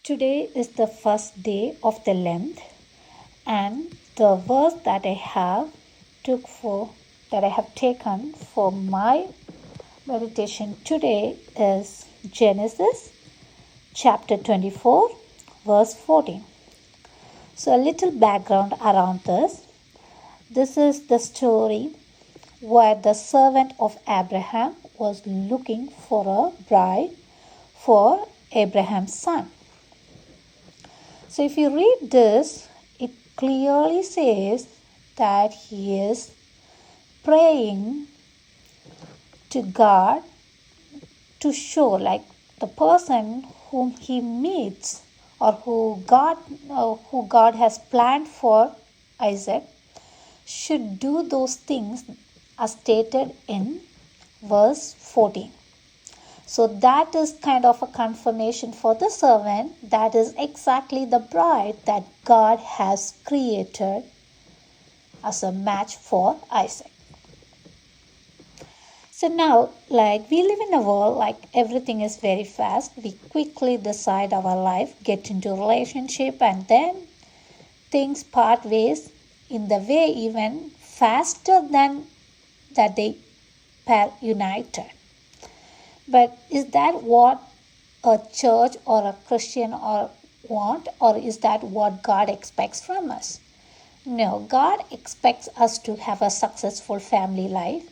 Today is the first day of the Lent, and the verse that I have taken for my meditation today is Genesis chapter 24, verse 14. So, a little background around this. This is the story where the servant of Abraham was looking for a bride for Abraham's son. So if you read this, it clearly says that he is praying to God to show, like, the person whom he meets or who God has planned for Isaac should do those things as stated in verse 14. So that is kind of a confirmation for the servant. That is exactly the bride that God has created as a match for Isaac. So now, like, we live in a world like everything is very fast. We quickly decide our life, get into a relationship, and then things part ways in the way even faster than that they pair united. But is that what a church or a Christian want, or is that what God expects from us? No, God expects us to have a successful family life.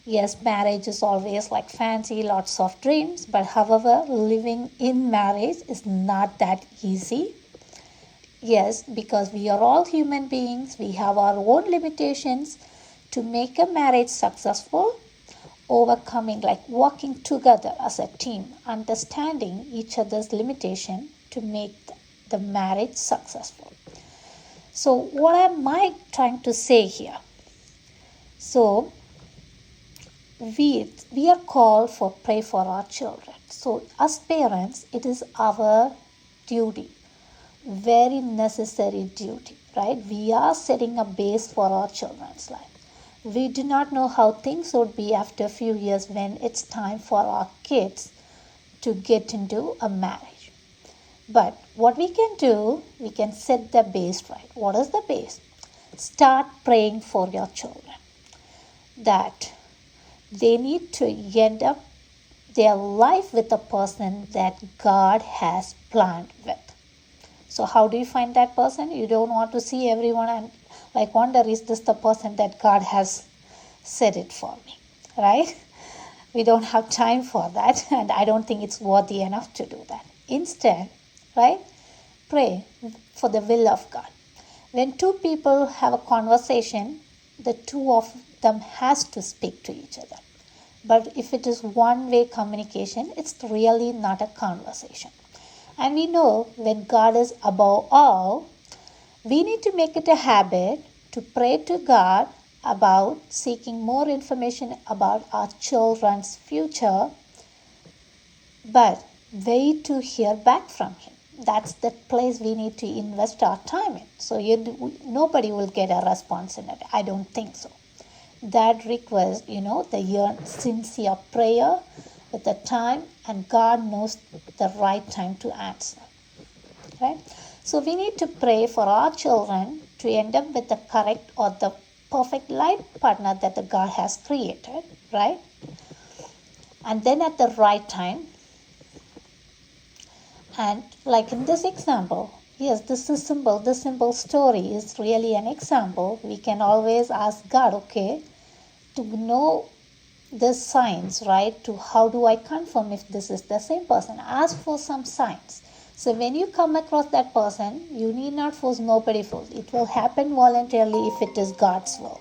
Yes, marriage is always like fancy, lots of dreams, but however, living in marriage is not that easy. Yes, because we are all human beings, we have our own limitations. To make a marriage successful, overcoming, like working together as a team, understanding each other's limitation to make the marriage successful. So what am I trying to say here? So we are called for pray for our children. So as parents, it is our duty, very necessary duty, right? We are setting a base for our children's life. We do not know how things would be after a few years when it's time for our kids to get into a marriage. But what we can do, we can set the base right. What is the base? Start praying for your children that they need to end up their life with a person that God has planned with. So how do you find that person? You don't want to see everyone and wonder, is this the person that God has said it for me, right? We don't have time for that, and I don't think it's worthy enough to do that. Instead, right, pray for the will of God. When two people have a conversation, the two of them has to speak to each other. But if it is one-way communication, it's really not a conversation. And we know when God is above all, we need to make it a habit to pray to God about seeking more information about our children's future, but wait to hear back from Him. That's the place we need to invest our time in. So nobody will get a response in it. I don't think so. That requires, the sincere prayer with the time, and God knows the right time to answer. Right? So we need to pray for our children to end up with the correct or the perfect life partner that the God has created, right? And then at the right time, and like in this example, yes, this simple story is really an example. We can always ask God, okay, to know the signs, right? To how do I confirm if this is the same person? Ask for some signs. So when you come across that person, you need not force, nobody force. It will happen voluntarily if it is God's will.